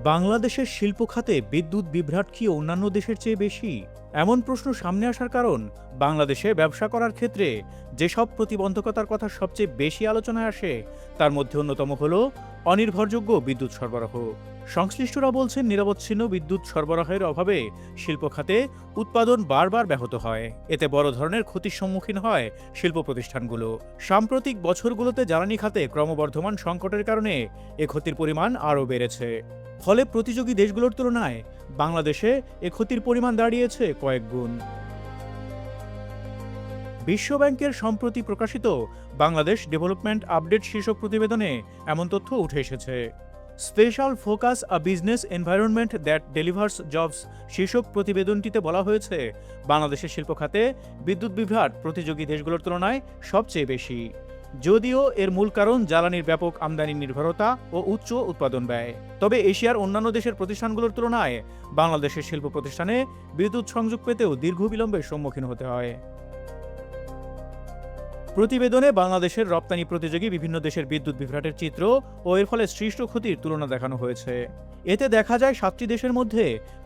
বাংলাদেশের শিল্প খাতে বিদ্যুৎ বিভ্রাট কি অন্যান্য দেশের চেয়ে বেশি? এমন প্রশ্ন সামনে আসার কারণ বাংলাদেশে ব্যবসা করার ক্ষেত্রে যেসব প্রতিবন্ধকতার কথা সবচেয়ে বেশি আলোচনায় আসে তার মধ্যে অন্যতম হল অনির্ভরযোগ্য বিদ্যুৎ সরবরাহ। সংশ্লিষ্টরা বলছেন নিরবচ্ছিন্ন বিদ্যুৎ সরবরাহের অভাবে শিল্প খাতে উৎপাদন বারবার ব্যাহত হয়। এতে বড় ধরনের ক্ষতির সম্মুখীন হয় শিল্প প্রতিষ্ঠানগুলো। সাম্প্রতিক বছরগুলোতে জ্বালানি খাতে ক্রমবর্ধমান সংকটের কারণে এ ক্ষতির পরিমাণ আরও বেড়েছে। ফলে প্রতিযোগী দেশগুলোর তুলনায় বাংলাদেশে এ ক্ষতির পরিমাণ দাঁড়িয়েছে কয়েক গুণ। বিশ্বব্যাংকের সম্প্রতি প্রকাশিত বাংলাদেশ ডেভেলপমেন্ট আপডেট শীর্ষক প্রতিবেদনে এমন তথ্য উঠে এসেছে। Special focus a business environment that delivers jobs শীর্ষক প্রতিবেদনটিতে বলা হয়েছে, বাংলাদেশের শিল্প খাতে বিদ্যুৎ বিভ্রাট প্রতিযোগী দেশগুলোর তুলনায় সবচেয়ে বেশি। যদিও এর মূল কারণ জ্বালানির ব্যাপক আমদানি নির্ভরতা ও উচ্চ উৎপাদন ব্যয়, তবে এশিয়ার অন্যান্য দেশের প্রতিষ্ঠানগুলোর তুলনায় বাংলাদেশের শিল্প প্রতিষ্ঠানে বিদ্যুৎ সংযোগ পেতেও দীর্ঘ বিলম্বের সম্মুখীন হতে হয়। প্রতিবেদনে বাংলাদেশের রপ্তানি প্রতিযোগী বিভিন্ন দেশের বিদ্যুৎ বিভ্রাটের চিত্র ও এর ফলে সৃষ্ট ক্ষতির তুলনা দেখানো হয়েছে। এতে দেখা যায় 7টি দেশের মধ্যে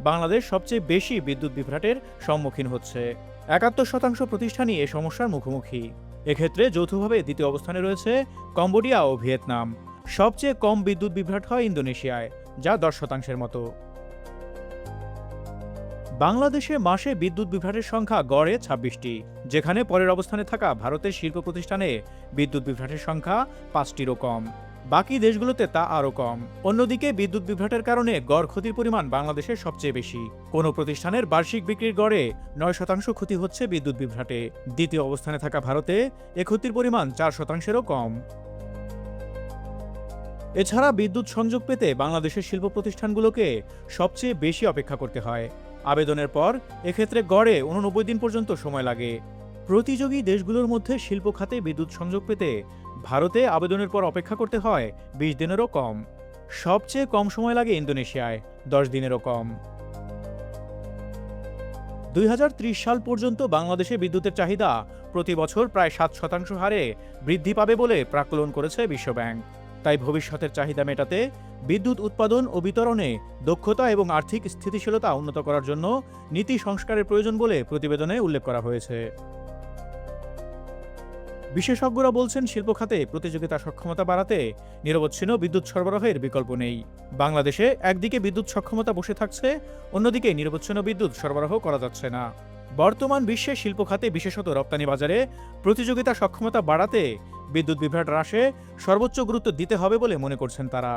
বাংলাদেশ সবচেয়ে বেশি বিদ্যুৎ বিভ্রাটের সম্মুখীন হচ্ছে। 71% প্রতিষ্ঠানই এ সমস্যার মুখোমুখি। এক্ষেত্রে যৌথভাবে দ্বিতীয় অবস্থানে রয়েছে কম্বোডিয়া ও ভিয়েতনাম। সবচেয়ে কম বিদ্যুৎ বিভ্রাট হয় ইন্দোনেশিয়ায়, যা 10% মতো। বাংলাদেশে মাসে বিদ্যুৎ বিভ্রাটের সংখ্যা গড়ে 26টি, যেখানে পরের অবস্থানে থাকা ভারতের শিল্প প্রতিষ্ঠানে বিদ্যুৎ বিভ্রাটের সংখ্যা 5টিরও কম। বাকি দেশগুলোতে তা আরও কম। অন্যদিকে বিদ্যুৎ বিভ্রাটের কারণে গড় ক্ষতির পরিমাণ বাংলাদেশের সবচেয়ে বেশি। কোনো প্রতিষ্ঠানের বার্ষিক বিক্রির গড়ে 9% ক্ষতি হচ্ছে বিদ্যুৎ বিভ্রাটে। দ্বিতীয় অবস্থানে থাকা ভারতে এ ক্ষতির পরিমাণ 4%-এরও কম। এছাড়া বিদ্যুৎ সংযোগ পেতে বাংলাদেশের শিল্প প্রতিষ্ঠানগুলোকে সবচেয়ে বেশি অপেক্ষা করতে হয়। আবেদনের পর এক্ষেত্রে গড়ে 89 দিন পর্যন্ত সময় লাগে। প্রতিযোগী দেশগুলোর মধ্যে শিল্প খাতে বিদ্যুৎ সংযোগ পেতে ভারতে আবেদনের পর অপেক্ষা করতে হয় 20 দিনেরও কম। সবচেয়ে কম সময় লাগে ইন্দোনেশিয়ায়, 10 দিনেরও কম। 2030 সাল পর্যন্ত বাংলাদেশে বিদ্যুতের চাহিদা প্রতি বছর প্রায় 7% হারে বৃদ্ধি পাবে বলে প্রাক্কলন করেছে বিশ্বব্যাংক। তাই ভবিষ্যতের চাহিদা মেটাতে বিদ্যুৎ উৎপাদন ও বিতরণে দক্ষতা এবং আর্থিক স্থিতিশীলতা উন্নত করার জন্য নীতি সংস্কারের প্রয়োজন বলে প্রতিবেদনে উল্লেখ করা হয়েছে। বিশেষজ্ঞরা বলছেন, শিল্প খাতে প্রতিযোগিতা সক্ষমতা বাড়াতে নিরবচ্ছিন্ন বিদ্যুৎ সরবরাহের বিকল্প নেই। বাংলাদেশে একদিকে বিদ্যুৎ সক্ষমতা বসে থাকছে, অন্যদিকে নিরবচ্ছিন্ন বিদ্যুৎ সরবরাহ করা যাচ্ছে না। বর্তমান বিশ্বে শিল্প খাতে, বিশেষত রপ্তানি বাজারে প্রতিযোগিতা সক্ষমতা বাড়াতে বিদ্যুৎ বিভ্রাট হ্রাসে সর্বোচ্চ গুরুত্ব দিতে হবে বলে মনে করছেন তারা।